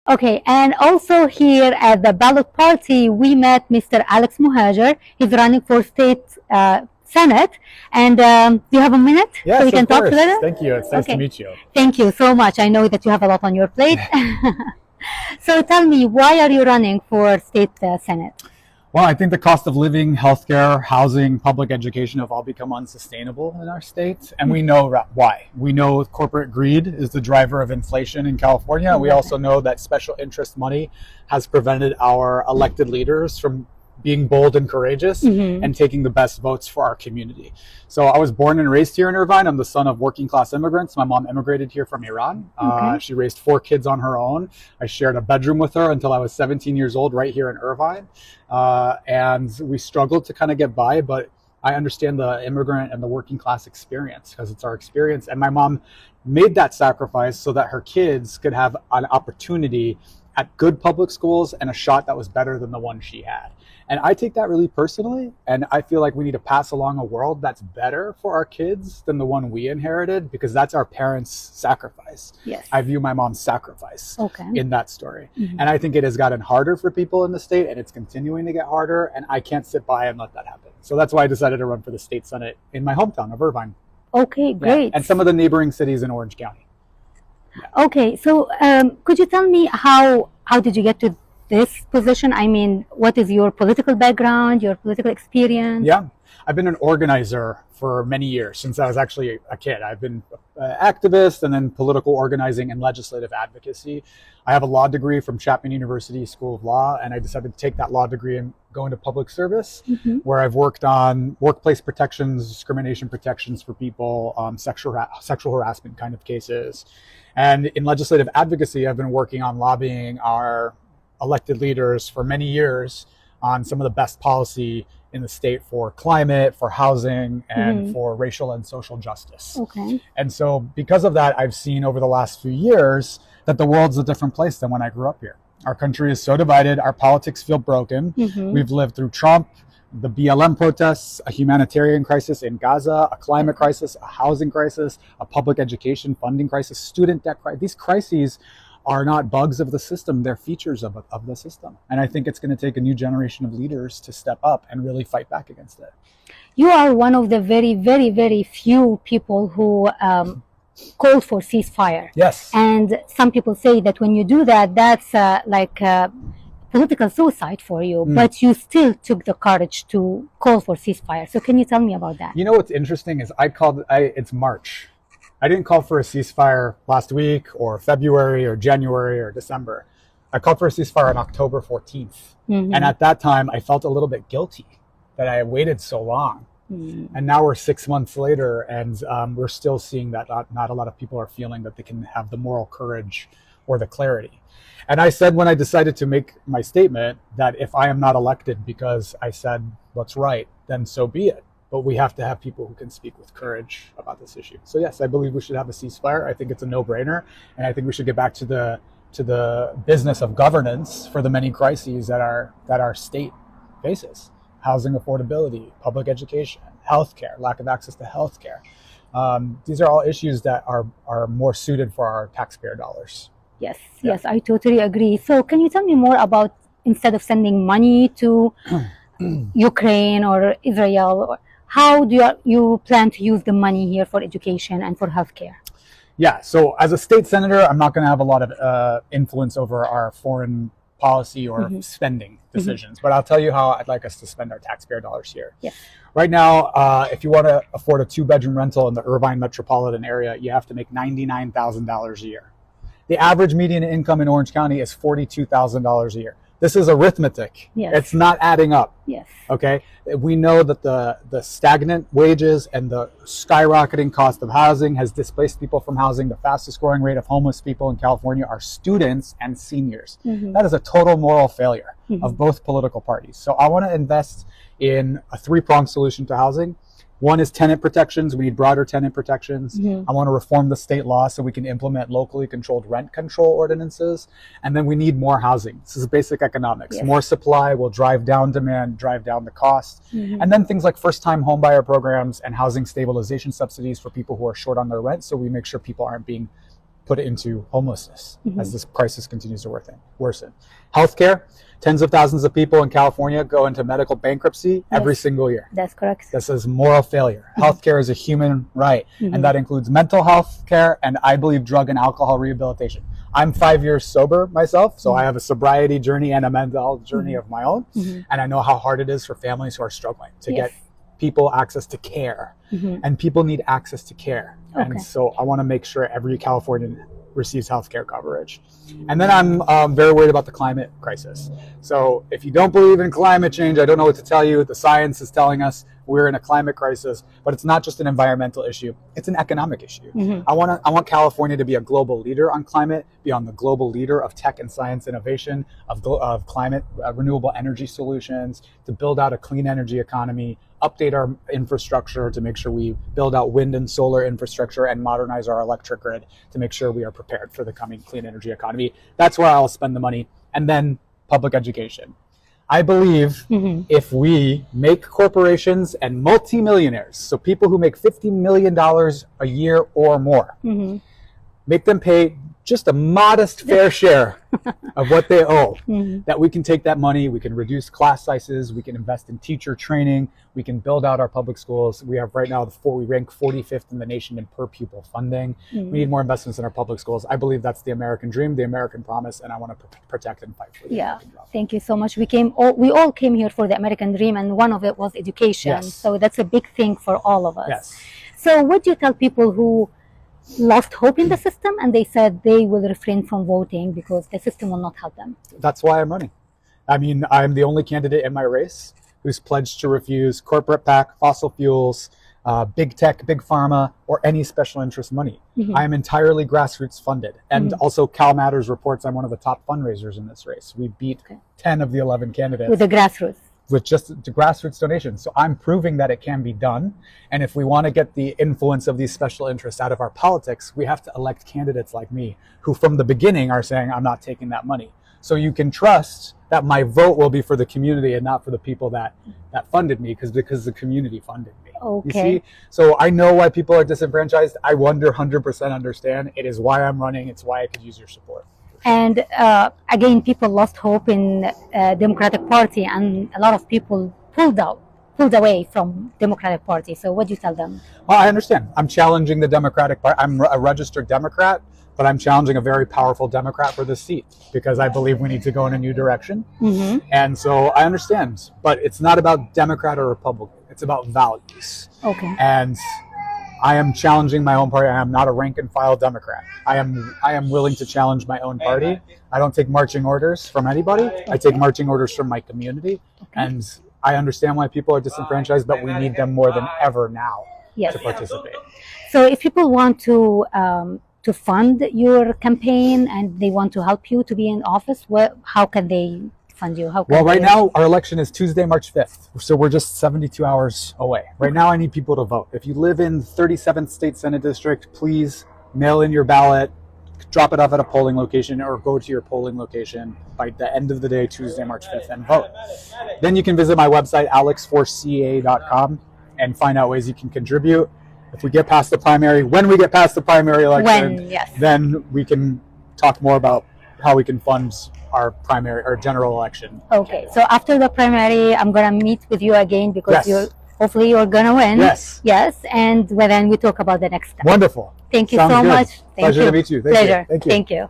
Okay, and also here at the ballot party, we met Mr. Alex Mohajer. He's running for state Senate. And do you have a minute Yes, so we can talk together? Thank you. It's nice to meet you. Thank you so much. I know that you have a lot on your plate. So tell me, why are you running for state Senate? Well, I think the cost of living, healthcare, housing, public education have all become unsustainable in our state. And we know why. We know corporate greed is the driver of inflation in California. We also know that special interest money has prevented our elected leaders from being bold and courageous and taking the best votes for our community. So I was born and raised here in Irvine. I'm the son of working class immigrants. My mom immigrated here from Iran. She raised 4 kids on her own. I shared a bedroom with her until I was 17 years old right here in Irvine. And we struggled to kind of get by, but I understand the immigrant and the working class experience because it's our experience. And my mom made that sacrifice so that her kids could have an opportunity at good public schools and a shot that was better than the one she had. And I take that really personally, and I feel like we need to pass along a world that's better for our kids than the one we inherited, because that's our parents' sacrifice. Yes. I view my mom's sacrifice in that story. And I think it has gotten harder for people in the state, and it's continuing to get harder, and I can't sit by and let that happen. So that's why I decided to run for the state Senate in my hometown of Irvine. Okay, great. And some of the neighboring cities in Orange County. Okay, so could you tell me how did you get to this position? I mean, what is your political background, your political experience? Yeah, I've been an organizer for many years, since I was actually a kid. I've been an activist and then political organizing and legislative advocacy. I have a law degree from Chapman University School of Law, and I decided to take that law degree and go into public service, where I've worked on workplace protections, discrimination protections for people, sexual harassment kind of cases. And in legislative advocacy, I've been working on lobbying our elected leaders for many years on some of the best policy in the state for climate, for housing, and for racial and social justice. Okay. And so because of that, I've seen over the last few years that the world's a different place than when I grew up here. Our country is so divided. Our politics feel broken. We've lived through Trump, the BLM protests, a humanitarian crisis in Gaza, a climate crisis, a housing crisis, a public education funding crisis, student debt crisis. These crises are not bugs of the system, they're features of the system. And I think it's going to take a new generation of leaders to step up and really fight back against it. You are one of the very, very, very few people who called for ceasefire. Yes. And some people say that when you do that, that's like political suicide for you, but you still took the courage to call for ceasefire. So can you tell me about that? You know what's interesting is it's March. I didn't call for a ceasefire last week or February or January or December. I called for a ceasefire on October 14th. And at that time, I felt a little bit guilty that I waited so long. And now we're 6 months later, and we're still seeing that not a lot of people are feeling that they can have the moral courage or the clarity. And I said when I decided to make my statement that if I am not elected because I said what's right, then so be it. But we have to have people who can speak with courage about this issue. So yes, I believe we should have a ceasefire. I think it's a no-brainer, and I think we should get back to the business of governance for the many crises that our state faces: housing affordability, public education, healthcare, lack of access to healthcare. These are all issues that are more suited for our taxpayer dollars. Yes, yes, I totally agree. So can you tell me more about, instead of sending money to Ukraine or Israel, how do you plan to use the money here for education and for healthcare? Yeah, so as a state senator, I'm not going to have a lot of influence over our foreign policy or spending decisions, but I'll tell you how I'd like us to spend our taxpayer dollars here. Yes. Right now, if you want to afford a 2-bedroom rental in the Irvine metropolitan area, you have to make $99,000 a year. The average median income in Orange County is $42,000 a year. This is arithmetic. Yes. It's not adding up. Yes. Okay. We know that the stagnant wages and the skyrocketing cost of housing has displaced people from housing. The fastest growing rate of homeless people in California are students and seniors. That is a total moral failure of both political parties. So I want to invest in a 3-pronged solution to housing. One is tenant protections. We need broader tenant protections. I want to reform the state law so we can implement locally controlled rent control ordinances. And then we need more housing. This is basic economics. More supply will drive down demand, drive down the cost. And then things like first-time homebuyer programs and housing stabilization subsidies for people who are short on their rent, so we make sure people aren't being put it into homelessness as this crisis continues to worsen. Healthcare, tens of thousands of people in California go into medical bankruptcy every single year. That's correct. This is moral failure. Healthcare is a human right, and that includes mental health care and I believe drug and alcohol rehabilitation. I'm 5 years sober myself, so I have a sobriety journey and a mental health journey of my own, and I know how hard it is for families who are struggling to get people access to care, and people need access to care. And so I want to make sure every Californian receives healthcare coverage. And then I'm very worried about the climate crisis. So if you don't believe in climate change, I don't know what to tell you. The science is telling us we're in a climate crisis, but it's not just an environmental issue, it's an economic issue. I want California to be a global leader on climate, be on the global leader of tech and science innovation, of climate, renewable energy solutions, to build out a clean energy economy, update our infrastructure to make sure we build out wind and solar infrastructure and modernize our electric grid to make sure we are prepared for the coming clean energy economy. That's where I'll spend the money. And then public education. I believe if we make corporations and multimillionaires, so people who make $50 million a year or more, make them pay just a modest fair share of what they owe, that we can take that money, we can reduce class sizes, we can invest in teacher training, we can build out our public schools. We have right now, we rank 45th in the nation in per pupil funding. We need more investments in our public schools. I believe that's the American dream, the American promise, and I want to protect and fight for the American dream. Thank you so much. We all came here for the American dream, and one of it was education. So that's a big thing for all of us. So what do you tell people who lost hope in the system and they said they will refrain from voting because the system will not help them? That's why I'm running. I mean, I'm the only candidate in my race who's pledged to refuse corporate PAC, fossil fuels, big tech, big pharma, or any special interest money. I am entirely grassroots funded. And also Cal Matters reports I'm one of the top fundraisers in this race. We beat 10 of the 11 candidates. With the grassroots? With just the grassroots donations. So I'm proving that it can be done. And if we want to get the influence of these special interests out of our politics, we have to elect candidates like me, who from the beginning are saying, I'm not taking that money. So you can trust that my vote will be for the community and not for the people that funded me, because the community funded me. You see? So I know why people are disenfranchised. I 100% understand. It is why I'm running. It's why I could use your support. And again, people lost hope in Democratic Party, and a lot of people pulled away from Democratic Party. So what do you tell them? Well, I understand. I'm challenging the Democratic Party. I'm a registered Democrat, but I'm challenging a very powerful Democrat for this seat because I believe we need to go in a new direction. And so I understand, but it's not about Democrat or Republican. It's about values. And I am challenging my own party. I am not a rank and file Democrat. I am willing to challenge my own party. I don't take marching orders from anybody. I take marching orders from my community. And I understand why people are disenfranchised, but we need them more than ever now to participate. So if people want to fund your campaign and they want to help you to be in office, how can they fund you? Well, right now our election is Tuesday, March 5th. So we're just 72 hours away. Right now I need people to vote. If you live in 37th State Senate District, please mail in your ballot, drop it off at a polling location, or go to your polling location by the end of the day, Tuesday, March 5th, and vote. Then you can visit my website, alex4ca.com, and find out ways you can contribute. If we get past the primary, when we get past the primary election, then we can talk more about how we can fund our primary or general election. So after the primary, I'm gonna meet with you again because hopefully you're gonna win. And then we talk about the next step. Wonderful. Thank you so much. Pleasure to meet you. Thank you.